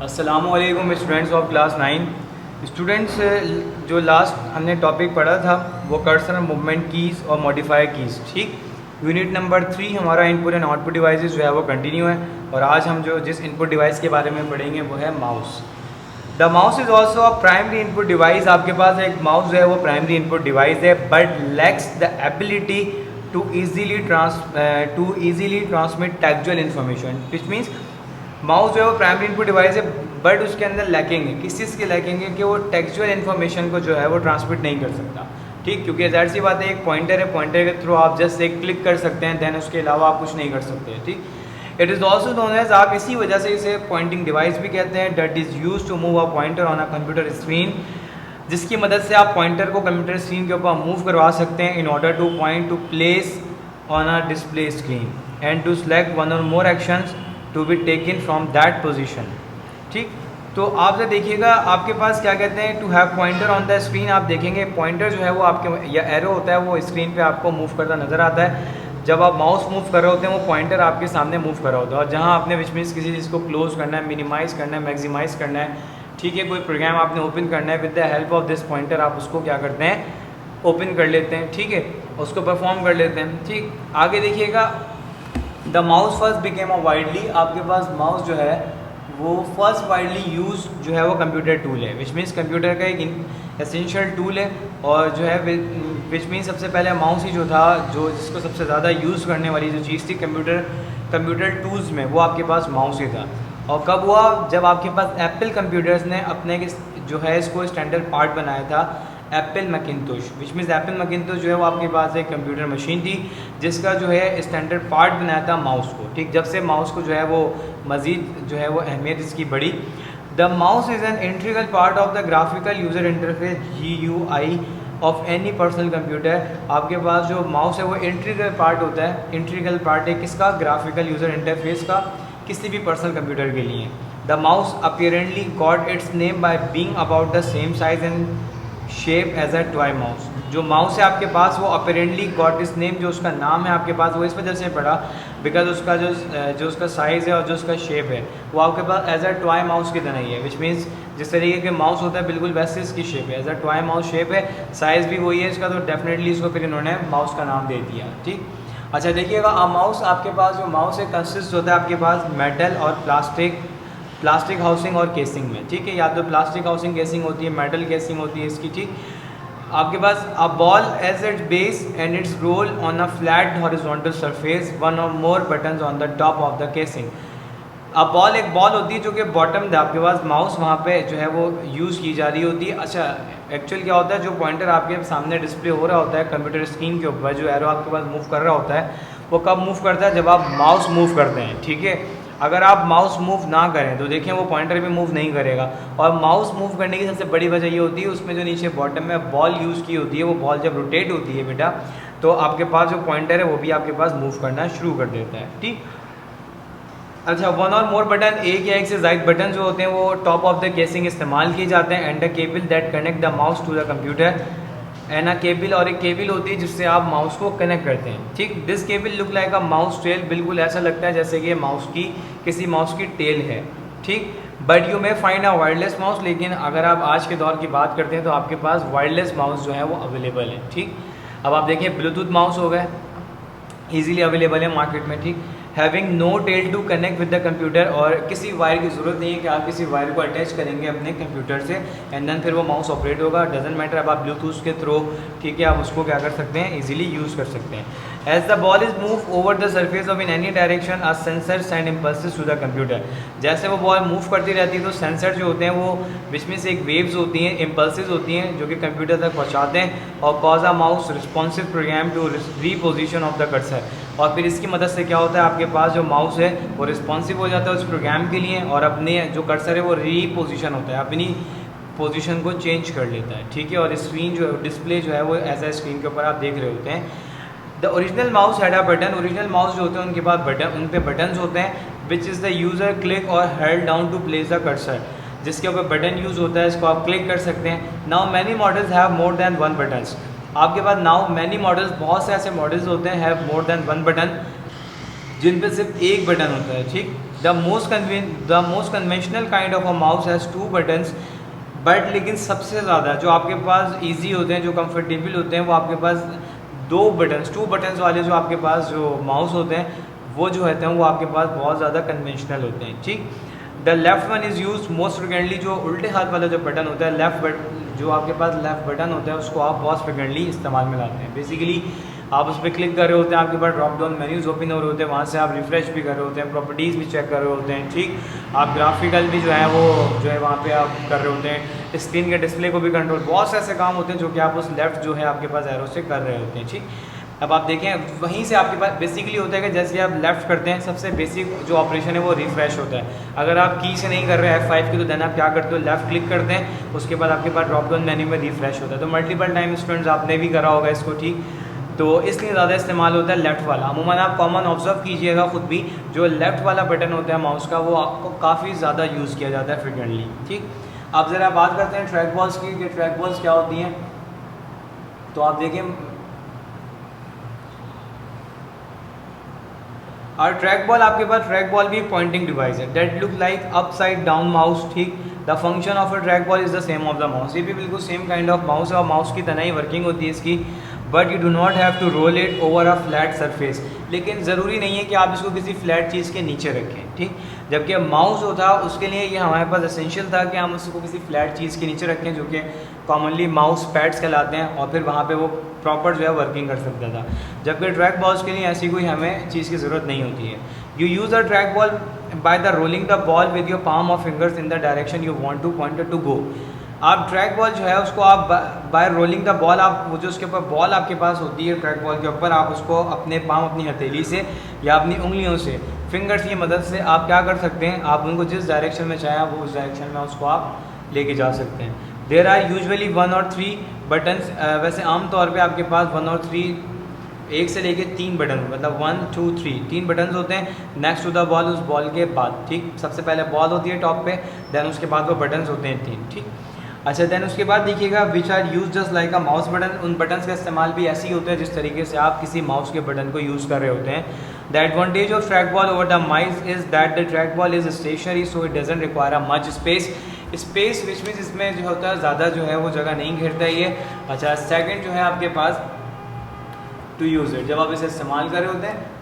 अस्सलामुअलैकुम students of class 9 students. जो last हमने टॉपिक पढ़ा था वो कर्सर मूवमेंट कीज़ और मॉडिफायर कीज़। ठीक, यूनिट नंबर 3 हमारा इनपुट एंड आउटपुट डिवाइसेस जो है वो कंटिन्यू है और आज हम जिस इनपुट डिवाइस के बारे में पढ़ेंगे वो है mouse. The mouse is also a primary input device. आपके पास एक माउस जो है वो प्राइमरी इनपुट डिवाइस है but lacks the ability to easily transmit textual information, which means mouse जो है वो प्राइमरी इनपुट डिवाइस है बट उसके अंदर लैकिंग है। किस चीज़ के लैकिंग है कि वो टेक्सचुअल इन्फॉर्मेशन को जो है वो ट्रांसमिट नहीं कर सकता। ठीक, क्योंकि ज़ाहिर सी बात है एक पॉइंटर है, पॉइंटर के थ्रू आप जस्ट एक क्लिक कर सकते हैं, देन उसके अलावा आप कुछ नहीं कर सकते। ठीक, it is also known as, आप इसी वजह से इसे पॉइंटिंग डिवाइस भी कहते हैं। That is use to move a pointer on a computer screen, जिसकी मदद से आप पॉइंटर को कंप्यूटर स्क्रीन के ऊपर मूव करवा सकते हैं in order to point to place on a display screen and to select one or more actions to be taken from that position. ठीक, तो आप जब देखिएगा आपके पास क्या कहते हैं to have pointer on the screen, आप देखेंगे पॉइंटर जो है वो आपके या एरो होता है वो स्क्रीन पे आपको मूव करता नज़र आता है। जब आप माउस मूव कर रहे होते हैं वो पॉइंटर आपके सामने मूव कर रहा होता है और जहाँ आपने विच मीन्स किसी चीज़ को क्लोज करना है, मिनिमाइज़ करना है, मैक्सिमाइज़ करना है, ठीक है, कोई प्रोग्राम आपने ओपन करना है, with the help of this pointer आप उसको क्या करते हैं, ओपन कर लेते हैं। ठीक है, उसको परफॉर्म कर लेते हैं। ठीक, आगे देखिएगा the mouse first became a widely, आपके पास माउस जो है वो फर्स्ट वाइडली यूज जो है वो कंप्यूटर टूल है, विच मीन्स कंप्यूटर का एक एसेंशियल टूल है और जो है विच मीन्स सबसे पहले माउस ही जो था जो जिसको सबसे ज़्यादा यूज़ करने वाली जो चीज़ थी कंप्यूटर टूल्स में वो आपके पास माउस ही था। और कब हुआ, जब आपके पास एप्पल कंप्यूटर्स ने अपने जो है इसको स्टैंडर्ड पार्ट बनाया था Apple Macintosh, which means Apple Macintosh जो है वो आपके पास एक कंप्यूटर मशीन थी जिसका जो है स्टैंडर्ड पार्ट बनाया था माउस को। ठीक, जब से माउस को जो है वो मज़ीद जो है वो अहमियत इसकी बढ़ी। The mouse is an integral part of the graphical user interface GUI of any personal computer. आपके पास जो माउस है वो इंटीग्रल पार्ट होता है, इंटीग्रल पार्ट है किसका, ग्राफिकल यूज़र इंटरफेस का, किसी भी पर्सनल कंप्यूटर के लिए। The mouse apparently got its name by being about the same size and shape as a toy mouse. जो माउस है आपके पास वो अपेरेंटली गॉट इस नेम, जो उसका नाम है आपके पास वो इस वजह से पड़ा बिकॉज उसका जो उसका साइज़ है और जो उसका शेप है वो आपके पास एज अ टॉय माउस की तरह ही है, विच मीन्स जिस तरीके के माउस होता है बिल्कुल वैसे इसकी शेप है, as a toy mouse shape है, साइज़ भी वही है इसका, तो डेफिनेटली इसको फिर इन्होंने माउस का नाम दे दिया। ठीक, अच्छा देखिएगा माउस आपके पास जो माउस है कंसिस्ट होता है आपके पास मेटल और प्लास्टिक हाउसिंग और केसिंग में। ठीक है, या तो प्लास्टिक हाउसिंग केसिंग होती है, मेटल केसिंग होती है इसकी। ठीक, आपके पास a ball as its base and its roll on a flat horizontal surface, one or more buttons on the top of the casing. अब बॉल एक बॉल होती है जो कि बॉटम है आपके पास, माउस वहाँ पे जो है वो यूज़ की जा रही होती है। अच्छा, एक्चुअल क्या होता है, जो पॉइंटर आपके सामने डिस्प्ले हो रहा होता है कंप्यूटर स्क्रीन के ऊपर, जो एरो आपके पास मूव कर रहा होता है वो कब मूव करता है, जब आप माउस मूव करते हैं। ठीक है, अगर आप माउस मूव ना करें तो देखें वो पॉइंटर भी मूव नहीं करेगा। और माउस मूव करने की सबसे बड़ी वजह ये होती है उसमें जो नीचे बॉटम में बॉल यूज़ की होती है, वो बॉल जब रोटेट होती है बेटा तो आपके पास जो पॉइंटर है वो भी आपके पास मूव करना शुरू कर देता है। ठीक, अच्छा, वन और मोर बटन, एक या एक से ज़ायद बटन जो होते हैं वो टॉप ऑफ द केसिंग इस्तेमाल किए जाते हैं and a cable that connect the mouse to the computer and a cable, और एक केबल होती है जिससे आप माउस को कनेक्ट करते हैं। ठीक, this cable look like a mouse tail, बिल्कुल ऐसा लगता है जैसे कि किसी माउस की टेल है। ठीक, but you may find a wireless mouse, लेकिन अगर आप आज के दौर की बात करते हैं तो आपके पास वायरलेस माउस जो है वो अवेलेबल है। ठीक, अब आप देखिए ब्लूटूथ माउस हो गए, ईजिली अवेलेबल है मार्केट में। ठीक, having no tail to connect with the computer, और किसी वायर की ज़रूरत नहीं है कि आप किसी वायर को अटैच करेंगे अपने कंप्यूटर से एंड देन फिर वो माउस ऑपरेट होगा, डजेंट मैटर। अब आप ब्लूटूथ के थ्रू ठीक है आप उसको क्या कर सकते हैं, इजीली यूज़ कर सकते हैं। As the ball is move over the surface of in any direction a sensor send impulses to the computer, जैसे वो बॉल मूव करती रहती है तो सेंसर जो होते हैं वो बीच में से एक वेव्स होती हैं, इम्पल्सेस होती हैं जो कि कंप्यूटर तक पहुँचाते हैं और cause a mouse responsive program to reposition of the cursor, और फिर इसकी मदद से क्या होता है आपके पास जो माउस है वो रिस्पॉन्सिव हो जाता है उस प्रोग्राम के लिए और अपने जो कर्सर है वो रीपोजिशन होता है, अपनी पोजीशन को चेंज कर लेता है। ठीक है, और स्क्रीन जो है डिस्प्ले जो है वो ऐसा स्क्रीन के ऊपर आप देख रहे होते हैं। The original mouse had a button, original mouse जो होते हैं उनके पास बटन, उन पे बटन्स होते हैं which is the user click or held down to place the cursor, जिसके ऊपर बटन यूज़ होता है, इसको आप क्लिक कर सकते हैं। Now many models have more than one buttons, आपके पास नाउ मैनी मॉडल्स, बहुत से ऐसे मॉडल्स होते हैं have more than one button जिन पे सिर्फ एक बटन होता है। ठीक, the most conventional kind of a mouse has 2 buttons, but लेकिन सबसे ज़्यादा जो आपके पास ईजी होते हैं, जो कंफर्टेबल होते हैं, वो आपके पास 2 बटन्स वाले जो आपके पास जो माउस होते हैं वो जो होते हैं वो आपके पास बहुत ज़्यादा कन्वेंशनल होते हैं। ठीक, the left one is use most frequently, जो उल्टे हाथ वाला जो बटन होता है जो आपके पास लेफ्ट बटन होता है उसको आप बहुत फ्रिक्वेंटली इस्तेमाल में लाते हैं। बेसिकली आप उस पर क्लिक कर रहे होते हैं, आपके पास ड्रॉप डाउन मेन्यूज़ ओपन हो रहे होते हैं, वहाँ से आप रिफ्रेश भी कर रहे होते हैं, प्रॉपर्टीज़ भी चेक कर रहे होते हैं। ठीक, आप ग्राफिकल भी जो है वो जो है वहाँ पे आप कर रहे होते हैं, स्क्रीन के डिस्प्ले को भी कंट्रोल, बहुत से ऐसे काम होते हैं जो कि आप उस लेफ्ट जो है आपके पास एरो से कर रहे होते हैं। ठीक, अब आप देखें वहीं से आपके पास बेसिकली होता है कि जैसे आप लेफ़्ट करते हैं सबसे बेसिक जो ऑपरेशन है वो रिफ्रेश होता है। अगर आप की से नहीं कर रहे हैं F5 की तो देन आप क्या करते हो, लेफ़्ट क्लिक करते हैं, उसके बाद आपके पास ड्रॉप डाउन मेन्यू में रिफ्रेश होता है। तो मल्टीपल टाइम स्टूडेंट्स आपने भी करा होगा इसको। ठीक, तो इसलिए ज़्यादा इस्तेमाल होता है लेफ़्ट वाला। अमूमन आप कॉमन ऑब्जर्व कीजिएगा खुद भी, जो लेफ़्ट वाला बटन होता है माउस का वो आपको काफ़ी ज़्यादा यूज़ किया जाता है फ्रिक्वेंटली। ठीक, आप ज़रा बात करते हैं ट्रैक बॉल्स की कि ट्रैक बॉल्स क्या होती हैं। तो आप देखें और ट्रैक बॉल, आपके पास ट्रैक बॉल भी पॉइंटिंग डिवाइस है that look like upside down mouse. ठीक, the function of a track ball is the same of the mouse. ये भी बिल्कुल सेम काइंड ऑफ माउस है और माउस की तरह ही वर्किंग होती है इसकी, but you do not have to roll it over a flat surface. लेकिन ज़रूरी नहीं है कि आप इसको किसी फ्लैट चीज़ के नीचे रखें। ठीक, जबकि माउस जो था उसके लिए ये हमारे पास एसेंशियल था कि हम उसको किसी फ्लैट चीज़ के नीचे रखें, जो कि कॉमनली माउस पैड्स कहलाते हैं, और फिर वहाँ पे वो प्रॉपर जो है वर्किंग कर सकता था। जबकि ट्रैक बॉल्स के लिए ऐसी कोई हमें चीज़ की ज़रूरत नहीं होती है। You use a track ball by the rolling the ball with your palm of fingers in the direction you want to point to go. आप ट्रैक बॉल जो है उसको आप बाय रोलिंग द बॉल, आप वो जो उसके ऊपर बॉल आपके पास होती है ट्रैक बॉल के ऊपर, आप उसको अपने पाम, अपनी हथेली से या अपनी उंगलियों से, फिंगर्स की मदद से आप क्या कर सकते हैं, आप उनको जिस डायरेक्शन में चाहें वो उस डायरेक्शन में उसको आप लेके जा सकते हैं। देयर आर यूजुअली 1 और 3 बटन्स। वैसे आम तौर पे आपके पास 1 और 3, 1 से लेके 3 बटन, मतलब 1 2 3 3 बटन्स होते हैं नेक्स्ट टू द बॉल, उस बॉल के बाद। ठीक, सबसे पहले बॉल होती है टॉप पे, देन उसके बाद वो बटन्स होते हैं 3। ठीक, अच्छा, देन उसके बाद देखिएगा which are use just like a mouse button. उन बटन्स का इस्तेमाल भी ऐसे ही होता है जिस तरीके से आप किसी माउस के बटन को यूज़ कर रहे होते हैं। The advantage of track ball over the mouse is that the track ball is stationary, so it doesn't require a much space which means इसमें जो होता है ज़्यादा जो है वो जगह नहीं घेरता है ये। अच्छा, सेकंड जो है आपके पास टू यूज़ इट, जब आप इसे इस्तेमाल कर रहे होते हैं।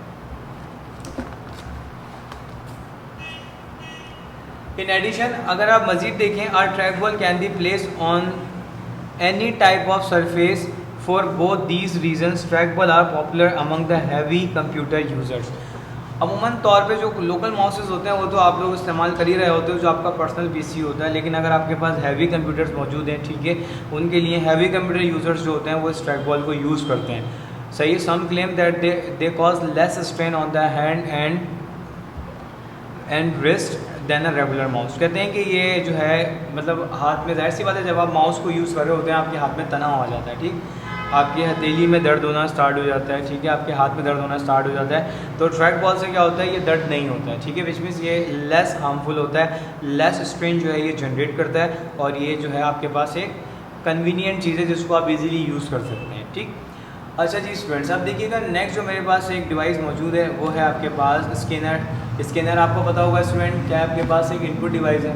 इन एडिशन अगर आप मज़ीद देखें, are track ball can be place on any type of surface for both these reasons track ball are popular among the heavy computer users. अमूमन तौर पे जो लोकल माउसेस होते हैं वो तो आप लोग इस्तेमाल कर ही रहे होते हो, जो आपका पर्सनल पीसी होता है, लेकिन अगर आपके पास हैवी कंप्यूटर्स मौजूद हैं, ठीक है, उनके लिए हैवी कंप्यूटर यूजर्स जो होते हैं वो इस ट्रैक बॉल को यूज़ करते हैं। सही, some claim that they cause less strain on the hand and wrist than a regular mouse. कहते हैं कि ये जो है मतलब हाथ में, जाहिर सी बात है जब आप माउस को यूज़ कर रहे होते हैं आपके हाथ में तनाव आ जाता है। ठीक, आपकी हथेली में दर्द होना स्टार्ट हो जाता है। ठीक है, आपके हाथ में दर्द होना स्टार्ट हो जाता है। तो ट्रैक बॉल से क्या होता है, ये दर्द नहीं होता है। ठीक है, विच मीन्स ये लेस हार्मफुल होता है, लेस स्ट्रेन जो है ये जनरेट करता है, और ये जो है आपके पास एक कन्वीनियंट चीज़ है जिसको आप इजीली यूज़ कर सकते हैं। ठीक, अच्छा जी स्टूडेंट्स, अब देखिएगा नेक्स्ट जो मेरे पास एक डिवाइस मौजूद है वो है आपके पास स्कैनर। स्कैनर आपको पता होगा स्टूडेंट, क्या आपके पास एक इनपुट डिवाइस है।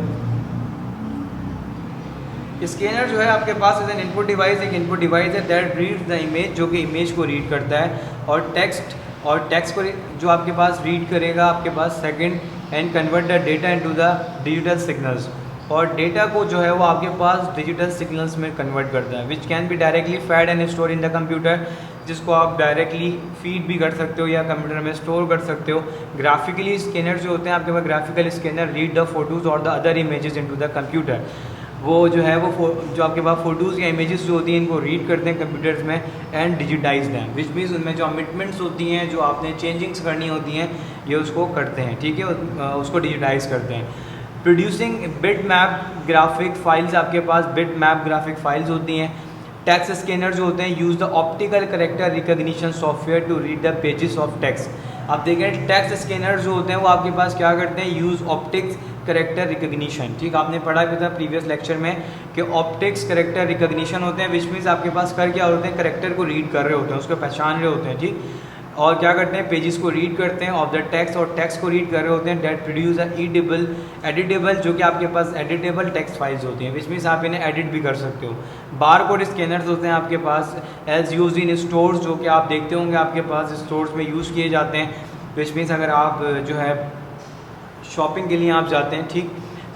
स्कैनर जो है आपके पास इज एन इनपुट डिवाइस, एक इनपुट डिवाइस है दैट रीड्स द इमेज, जो कि इमेज को रीड करता है, और टेक्स्ट को जो आपके पास रीड करेगा आपके पास second, and convert the data into the digital signals, और डेटा को जो है वो आपके पास डिजिटल सिग्नल्स में कन्वर्ट करता है, which can be directly fed and store in the computer, जिसको आप डायरेक्टली फीड भी कर सकते हो या कंप्यूटर में स्टोर कर सकते हो। ग्राफिकली स्कैनर जो होते हैं आपके पास, graphical scanner read the photos or the other images into the computer. वो जो है वो जो आपके पास फ़ोटोज़ या इमेजेस जो होती हैं इनको रीड करते हैं कंप्यूटर्स में and digitise them, which means उनमें जो ओमिटमेंट्स होती हैं, जो आपने चेंजिंग्स करनी होती हैं, ये उसको करते हैं। ठीक है, उसको डिजिटाइज करते हैं। Producing bit map graphic files, आपके पास बिट मैप ग्राफिक फाइल्स होती हैं। टेक्स्ट स्कैनर जो होते हैं use the optical character recognition software to read the pages of text. आप देखें टेक्स्ट स्कैनर जो होते हैं वो आपके पास क्या करते हैं, यूज़ ऑप्टिक्स कैरेक्टर रिकग्निशन। ठीक, आपने पढ़ा भी था प्रीवियस लेक्चर में कि ऑप्टिक्स कैरेक्टर रिकग्निशन होते हैं, विच मीन्स आपके पास कर क्या होते हैं, कैरेक्टर को रीड कर रहे होते हैं, उसको पहचान रहे होते हैं। ठीक, और क्या करते हैं, पेजेस को रीड करते हैं ऑफ द टेक्स्ट, और टेक्स्ट को रीड कर रहे होते हैं, डेट प्रोड्यूस एडिटेबल जो कि आपके पास एडिटेबल टेक्स्ट फाइल्स होती हैं, विच मीन्स आप इन्हें एडिट भी कर सकते हो। बार कोड स्कैनर्स होते हैं आपके पास एज यूज इन स्टोर्स, जो कि आप देखते होंगे आपके पास स्टोर्स में यूज़ किए जाते हैं, विच मीन्स अगर आप जो है शॉपिंग के लिए आप जाते हैं, ठीक,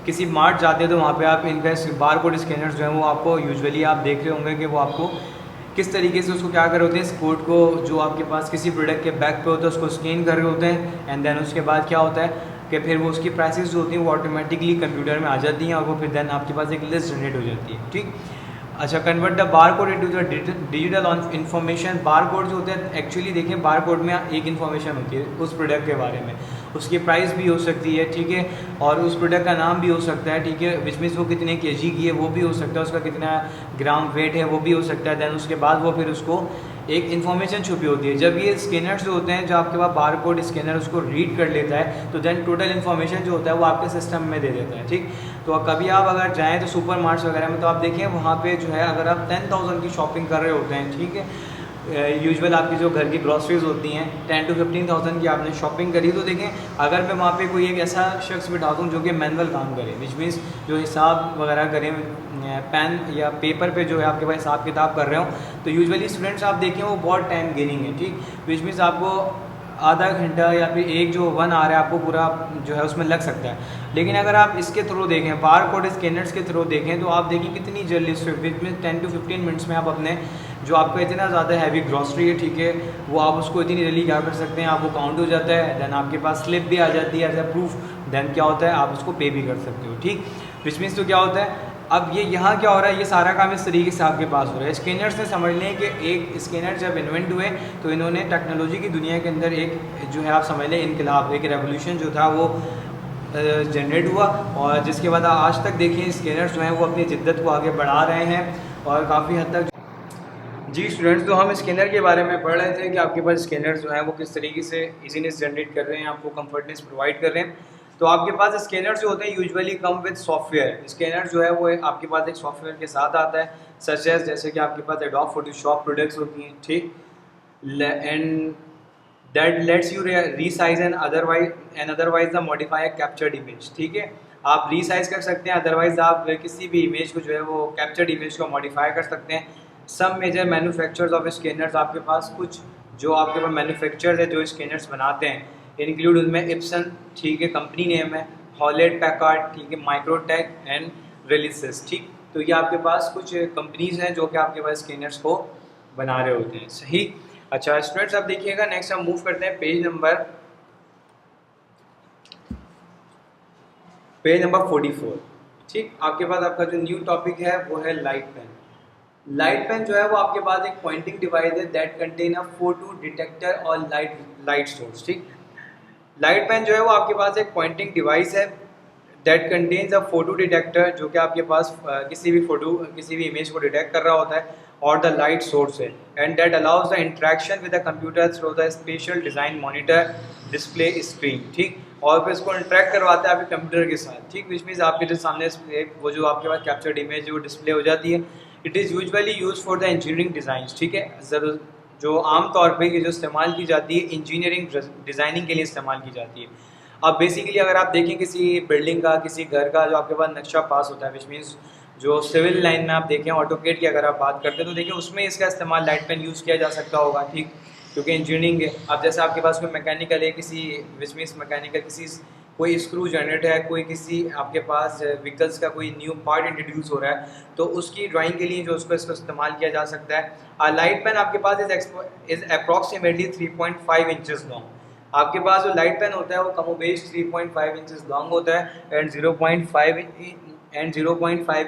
किसी मार्ट जाते हैं तो वहाँ पे आप इनका बार कोड स्कैनर्स जो हैं वो आपको यूजुअली आप देख रहे होंगे कि वो आपको किस तरीके से उसको क्या कर रहे होते हैं, इस कोड को जो आपके पास किसी प्रोडक्ट के बैक पे होता है उसको स्कैन कर रहे होते हैं, एंड देन उसके बाद क्या होता है कि फिर वो उसकी प्राइसेस जो होती हैं वो ऑटोमेटिकली कंप्यूटर में आ जाती हैं, और वो फिर देन आपके पास एक लिस्ट जनरेट हो जाती है, ठीक। अच्छा, convert the bar code into the digital information. Bar code जो होते हैं एक्चुअली देखें, बार कोड में एक इन्फॉर्मेशन होती है उस प्रोडक्ट के बारे में, उसकी प्राइस भी हो सकती है, ठीक है, और उस प्रोडक्ट का नाम भी हो सकता है, ठीक है, विच मीन्स वो कितने केजी की है वो भी हो सकता है, उसका कितना ग्राम वेट है वो भी हो सकता है। देन उसके बाद वो फिर उसको एक इन्फॉर्मेशन छुपी होती है। जब ये स्कैनर्स जो होते हैं, जो आपके पास बार कोड स्कैनर उसको रीड कर लेता है, तो देन टोटल इन्फॉर्मेशन जो होता है वो आपके सिस्टम में दे देता है, ठीक। तो कभी आप अगर जाएँ तो सुपर मार्ट्स वगैरह में, तो आप देखें वहाँ पे जो है अगर आप 10,000 की शॉपिंग कर रहे होते हैं, ठीक है, यूजुअल आपकी जो घर की ग्रॉसरीज होती हैं 10 to 15,000 की आपने शॉपिंग करी, तो देखें अगर मैं वहाँ पे कोई एक ऐसा शख्स बिठा दूँ जो कि मैनुअल काम करे, विच मीन्स जो हिसाब वगैरह करें, पेन या पेपर पे जो है आपके पास हिसाब किताब कर रहे हो, तो यूजुअली स्टूडेंट्स आप देखें वो बहुत टाइम गेनिंग है, ठीक, विच मीन्स आपको आधा घंटा या फिर एक जो 1 आवर है आपको पूरा जो है उसमें लग सकता है। लेकिन अगर आप इसके थ्रू देखें, बार कोड स्कैनर्स के थ्रू देखें, तो आप देखिए कितनी जल्दी स्विफ्ट में 10 to 15 मिनट्स में आप अपने जो आपका इतना ज़्यादा हैवी ग्रॉसरी है, ठीक है, वो आप उसको इतनी जल्दी क्या कर सकते हैं, आप वो काउंट हो जाता है, देन आपके पास स्लिप भी आ जाती है एज अ प्रूफ, देन क्या होता है आप उसको पे भी कर सकते हो, ठीक। विच मीन्स तो क्या होता है, अब ये यहाँ क्या हो रहा है, ये सारा काम इस तरीके से आपके पास हो रहा है। स्कैनर्स ने समझ लें कि एक स्कैनर जब इन्वेंट हुए तो इन्होंने टेक्नोलॉजी की दुनिया के अंदर एक जो है आप समझ लें इनकलाब, एक रेवोल्यूशन जो था वो जनरेट हुआ, और जिसके बाद आज तक देखिए स्कैनर्स जो हैं वो अपनी जिद्दत को आगे बढ़ा रहे हैं, और काफ़ी हद तक जी स्टूडेंट्स, तो हम स्कैनर के बारे में पढ़ रहे थे कि आपके पास स्कैनर जो हैं वो किस तरीके से इजीनेस जनरेट कर रहे हैं, आपको कंफर्टनेस प्रोवाइड कर रहे हैं। तो आपके पास स्कैनर जो होते हैं usually come with software. Scanner जो है वो आपके पास एक सॉफ्टवेयर के साथ आता है, सच एज जैसे कि आपके पास एडोब फोटोशॉप प्रोडक्ट्स होती हैं, ठीक, and that let's you resize and otherwise the modify captured image, ठीक है, आप रीसाइज कर सकते हैं, अदरवाइज आप किसी भी इमेज को जो है वो कैप्चर्ड इमेज को मॉडिफाई कर सकते हैं। सब मेजर मैन्युफैक्चरर्स ऑफ स्कैनर्स, आपके पास कुछ जो आपके पास मैन्युफैक्चरर्स है जो स्कैनर्स बनाते हैं, इंक्लूड उनमें इप्सन, ठीक है, कंपनी नेम है, हॉलेट पैकार्ड, ठीक है, माइक्रोटेक एंड रिलिसेस, ठीक। तो ये आपके पास कुछ कंपनीज हैं जो कि आपके पास स्कैनर्स को बना रहे होते हैं, सही। अच्छा स्टूडेंट्स, अब देखिएगा नेक्स्ट हम मूव करते हैं पेज नंबर 44, ठीक। आपके पास आपका जो न्यू टॉपिक है वो है लाइट पेन। लाइट पेन जो है वो आपके पास एक पॉइंटिंग डिवाइस है that contain a photo detector और लाइट सोर्स, ठीक। लाइट पेन जो है वो आपके पास एक पॉइंटिंग डिवाइस है that contains a photo detector, जो कि आपके पास किसी भी इमेज को डिटेक्ट कर रहा होता है, और द लाइट सोर्स है, and that allows the interaction with the computer through the special design monitor display screen, ठीक। और फिर इसको इंटरेक्ट करवाता है आपके कंप्यूटर के साथ, ठीक, विच मीन्स आपके जो सामने वो जो आपके पास कैप्चर्ड इमेज है वो डिस्प्ले हो जाती है। It is usually use for the engineering design, ठीक है, जो आम तौर पे जो इस्तेमाल की जाती है इंजीनियरिंग डिज़ाइनिंग के लिए इस्तेमाल की जाती है। अब बेसिकली अगर आप देखें किसी बिल्डिंग का, किसी घर का जो आपके पास नक्शा पास होता है, विच मीन्स जो सिविल लाइन में आप देखें ऑटोकेड की अगर आप बात करते हैं, तो देखिए उसमें इसका इस्तेमाल लाइट पेन यूज़ किया जा सकता होगा, ठीक, क्योंकि इंजीनियरिंग है। अब जैसे आपके पास कोई मैकेनिकल है, किसी विच मीन्स मैकेनिकल किसी कोई स्क्रू जनरेट है, कोई किसी आपके पास व्हीकल्स का कोई न्यू पार्ट इंट्रोड्यूस हो रहा है, तो उसकी ड्राइंग के लिए जो उसको इसको इस्तेमाल किया जा सकता है। लाइट पेन आपके पास इज़ अप्रॉक्सीमेटली 3.5 इंचज़ लॉन्ग। आपके पास जो लाइट पेन होता है वो कमोबेश 3.5 इंचज़ लॉन्ग होता है, एंड 0.5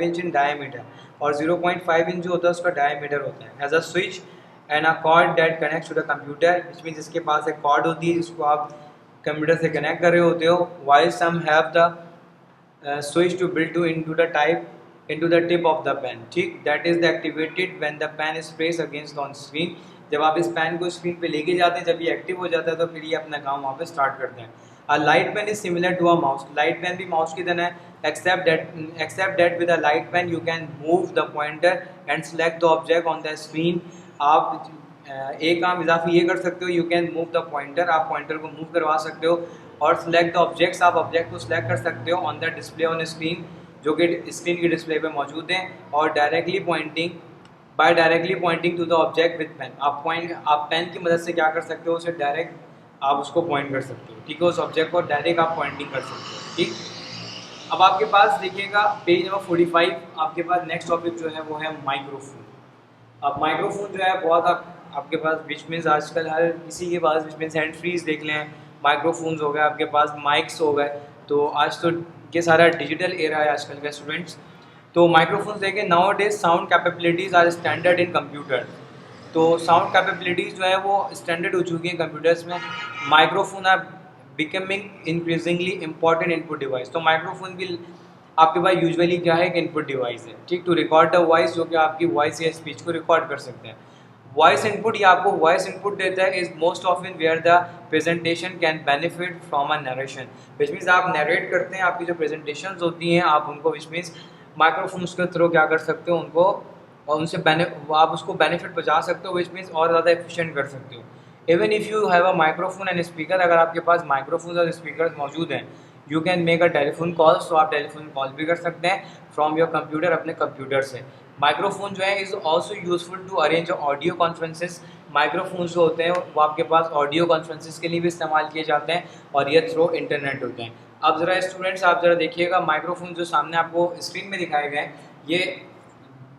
इंच इन डायमीटर, और 0.5 इंच जो होता है उसका डायमीटर होता है। Has a switch and a cord that connects to the computer, which means इसके पास एक कॉर्ड होती है जिसको आप कंप्यूटर से कनेक्ट कर रहे होते हो, while some have the switch to build to into the tip of the pen, ठीक, that is activated when the pen is pressed against on screen। जब आप इस पेन को स्क्रीन पे लेके जाते हैं, जब ये एक्टिव हो जाता है तो फिर ये अपना काम वहाँ पे स्टार्ट करते हैं। Light pen is similar to a mouse. Light pen भी माउस की तरह है, except that with a light pen you can move the pointer and select the object on the screen। आप एक काम इजाफी ये कर सकते हो, you can move the pointer, आप पॉइंटर को मूव करवा सकते हो, और सिलेक्ट द ऑब्जेक्ट्स, आप ऑब्जेक्ट को सिलेक्ट कर सकते हो on the display on screen, जो कि स्क्रीन की डिस्प्ले पे मौजूद हैं, और directly pointing to the object with pen, आप पेन की मदद से क्या कर सकते हो, उसे डायरेक्ट आप उसको पॉइंट कर सकते हो, ठीक है, उस ऑब्जेक्ट को डायरेक्ट आप पॉइंटिंग कर सकते हो, ठीक। अब आपके पास देखिएगा पेज नंबर 45, आपके पास नेक्स्ट टॉपिक जो है वो है माइक्रोफोन। अब माइक्रोफोन जो है बहुत आपके पास विच मीन्स आजकल हर किसी के पास विच मीन्स हैंड फ्रीज देख लें, माइक्रोफोन्स हो गए, आपके पास माइक्स हो गए, तो आज तो ये सारा डिजिटल एरा है आजकल का स्टूडेंट्स। तो माइक्रोफोन्स देखें, nowadays sound capabilities are standard in computer, तो साउंड कैपेबिलिटीज़ जो है वो स्टैंडर्ड हो चुकी हैं कंप्यूटर्स में। Microphone are becoming increasingly important input device, तो माइक्रोफोन भी आपके पास यूजुअली क्या है, एक इनपुट डिवाइस है, ठीक, टू रिकॉर्ड द वॉइस, जो कि आपकी वॉइस या स्पीच को रिकॉर्ड कर सकते हैं। वॉइस इनपुट, या आपको वॉइस इनपुट देता है, is most often where the presentation can benefit from a narration, which means आप नरेट करते हैं, आपकी जो प्रेजेंटेशन होती हैं आप उनको विच मीन्स माइक्रोफोन्स के थ्रू क्या कर सकते हो, उनको और उनसे आप उसको बेनिफिट पहुँचा सकते हो, विच मीन्स और ज़्यादा एफिशिएंट कर सकते हो। Even if you have a microphone and speaker, अगर आपके पास माइक्रोफोन और स्पीकर मौजूद हैं, you can make a telephone calls, तो आप टेलीफोन कॉल भी कर सकते हैं फ्रॉम योर कंप्यूटर, अपने कंप्यूटर से। माइक्रोफोन जो है is also useful to arrange audio conferences, microphone जो होते हैं वो आपके पास ऑडियो कॉन्फ्रेंसेस के लिए भी इस्तेमाल किए जाते हैं, और ये थ्रू इंटरनेट होते हैं। अब ज़रा स्टूडेंट्स आप ज़रा देखिएगा, माइक्रोफोन जो सामने आपको स्क्रीन में दिखाए गए हैं, ये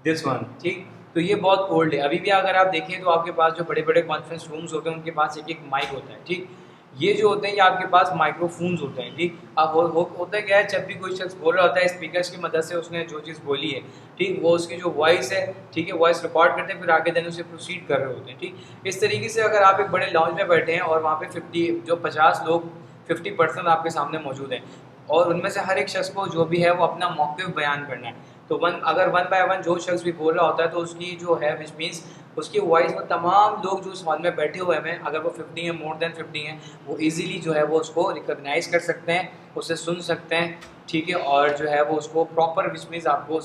दिस वन, ठीक, तो ये बहुत ओल्ड है। अभी भी अगर आप देखें तो आपके पास जो बड़े बड़े कॉन्फ्रेंस रूम्स होते हैं उनके पास एक एक माइक होता है, ठीक, ये जो होते हैं ये आपके पास माइक्रोफोन्स होते हैं, ठीक। अब होता है क्या है, जब भी कोई शख्स बोल रहा होता है स्पीकर्स की मदद से उसने जो चीज़ बोली है, ठीक, वो उसकी जो वॉइस है, ठीक है, वॉइस रिकॉर्ड करते हैं, फिर आगे दिन उसे प्रोसीड कर रहे होते हैं, ठीक। इस तरीके से अगर आप एक बड़े लॉन्च में बैठे हैं और वहाँ पे 50 लोग 50% आपके सामने मौजूद हैं, और उनमें से हर एक शख्स को जो भी है वो अपना मौक़िफ़ बयान करना है, तो अगर वन बाय वन जो शख्स भी बोल रहा होता है तो उसकी जो है विच मीन्स उसकी वॉइस में तमाम लोग जो इस हॉल में बैठे हुए हैं, अगर वो 50 है, मोर देन 50 हैं, वो इजीली जो है वो उसको रिकॉग्नाइज कर सकते हैं, उसे सुन सकते हैं, ठीक है, और जो है वो उसको प्रॉपर विच मीन्स आपको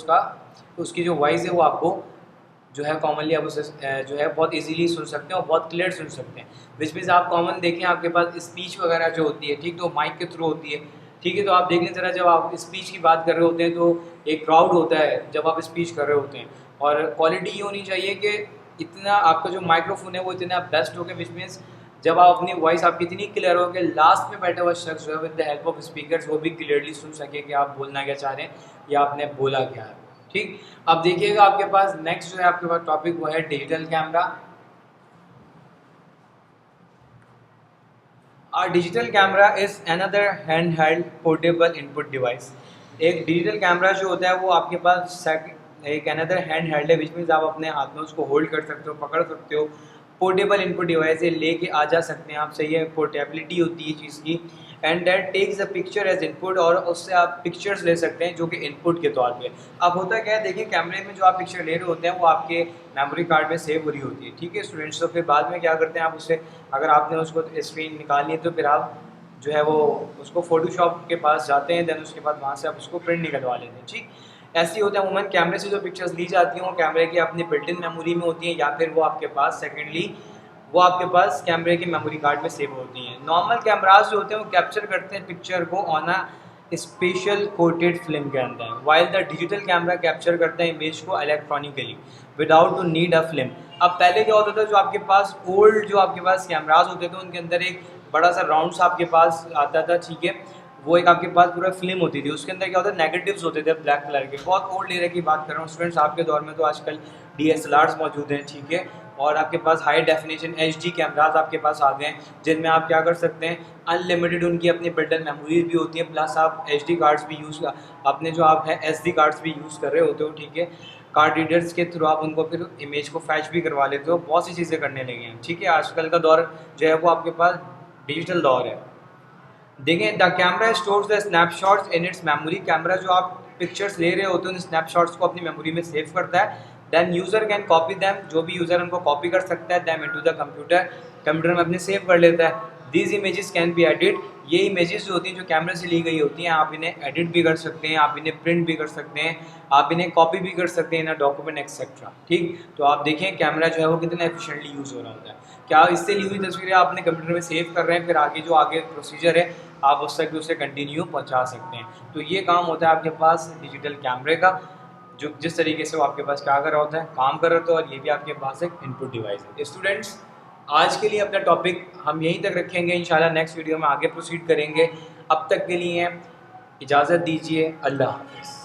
उसकी जो वॉइस है वो आपको जो है कॉमनली आप उसे जो है बहुत इजीली सुन सकते हैं और बहुत क्लियर सुन सकते हैं। विच मीन्स आप कॉमन देखें आपके पास स्पीच वगैरह जो होती है, ठीक, तो माइक के थ्रू होती है, ठीक है, तो आप देख लें ज़रा, जब आप स्पीच की बात कर रहे होते हैं तो एक क्राउड होता है जब आप स्पीच कर रहे होते हैं, और क्वालिटी ये होनी चाहिए कि इतना आपका जो माइक्रोफोन है वो इतना बेस्ट हो, विच मीन्स जब आप अपनी वॉइस आपकी इतनी क्लियर हो कि लास्ट में बैठा हुआ शख्स जो है with the help of speakers वो भी क्लियरली सुन सके कि आप बोलना क्या चाह रहे हैं या आपने बोला क्या है, ठीक। अब देखिएगा आपके पास नेक्स्ट जो है आपके पास टॉपिक वो है digital camera. Our digital camera is another handheld portable input device। एक डिजिटल कैमरा जो होता है वो आपके पास एक अनदर हैंड हेल्ड है, विच मीन्स आप अपने हाथ में उसको होल्ड कर सकते हो, पकड़ सकते हो, पोर्टेबल इनपुट डिवाइस है, लेके आ जा सकते हैं आप, सही है, पोर्टेबिलिटी होती है चीज़ की, and that takes the picture as input, और उससे आप पिक्चर्स ले सकते हैं जो कि इनपुट के तौर पे। अब होता क्या है, देखिए कैमरे में जो आप पिक्चर ले रहे होते हैं वो आपके मेमोरी कार्ड में सेव हो रही होती है, ठीक है स्टूडेंट्स, तो फिर बाद में क्या करते हैं आप उससे, अगर आपने उसको स्क्रीन निकालनी है तो फिर आप जो है वो उसको फोटोशॉप के पास जाते हैं, देन उसके बाद वहाँ से आप उसको प्रिंट निकलवा लेते हैं, ठीक। ऐसे ही होता है अमूमन कैमरे से जो पिक्चर्स ली जाती हैं वो कैमरे की अपनी बिल्ट इन मेमोरी में होती हैं, या फिर वो आपके पास सेकेंडली वो आपके पास कैमरे के मेमोरी कार्ड में सेव होती हैं। नॉर्मल कैमराज जो होते हैं वो कैप्चर करते हैं पिक्चर को on a special coated film के अंदर, while the digital camera capture करता है इमेज को electronically without to need a film. अब पहले क्या होता था, जो आपके पास ओल्ड जो आपके पास कैमराज होते थे उनके अंदर एक बड़ा सा राउंड सा आपके पास आता था, ठीक है, वो एक आपके पास पूरा फिल्म होती थी, उसके अंदर क्या होता है नेगेटिव्स होते थे ब्लैक कलर के, बहुत ओल्ड एरिया की बात कर रहा हूँ स्टूडेंट्स, आपके दौर में तो आजकल DSLRs मौजूद हैं, ठीक है, और आपके पास हाई डेफिनेशन HD कैमराज आपके पास आ गए हैं, जिनमें आप क्या कर सकते हैं, अनलिमिटेड उनकी अपनी बिल्ट-इन मेमोरीज भी होती है, प्लस आप HD कार्ड्स भी यूज़ अपने जो आप है SD कार्ड्स भी यूज़ कर रहे होते हो, ठीक है, कार्ड रीडर्स के थ्रू आप उनको फिर इमेज को फैच भी करवा लेते हो, बहुत सी चीज़ें करने लगे हैं, ठीक है, आजकल का दौर जो है वो आपके पास डिजिटल दौर है। देखें, the camera stores the snapshots in its memory, camera जो आप पिक्चर्स ले रहे होते हैं उन स्नैपशॉट्स को अपनी मेमोरी में सेव करता है, then user can copy them, जो भी यूज़र उनको कॉपी कर सकता है, them into the computer, computer में अपने सेव कर लेता है, these images can be edit. ये इमेजेस जो होती हैं जो कैमरे से ली गई होती हैं, आप इन्हें एडिट भी कर सकते हैं, आप इन्हें प्रिंट भी कर सकते हैं, आप इन्हें कॉपी भी कर सकते हैं इन डॉक्यूमेंट एक्सेट्रा। ठीक, तो आप देखें कैमरा जो है वो कितना एफिशिएंटली यूज़ हो रहा होता है। क्या इससे ली हुई तस्वीरें आपने कंप्यूटर में सेव कर रहे हैं, फिर आगे प्रोसीजर है आप उस तक भी उसे कंटिन्यू पहुँचा सकते हैं। तो ये काम होता है आपके पास डिजिटल कैमरे का, जो जिस तरीके से वो आपके पास क्या कर रहा होता है, काम कर रहा होता है, और ये भी आपके पास एक इनपुट डिवाइस है। स्टूडेंट्स, आज के लिए अपना टॉपिक हम यहीं तक रखेंगे, इंशाल्लाह नेक्स्ट वीडियो में आगे प्रोसीड करेंगे। अब तक के लिए इजाज़त दीजिए, अल्लाह हाफ़िज़।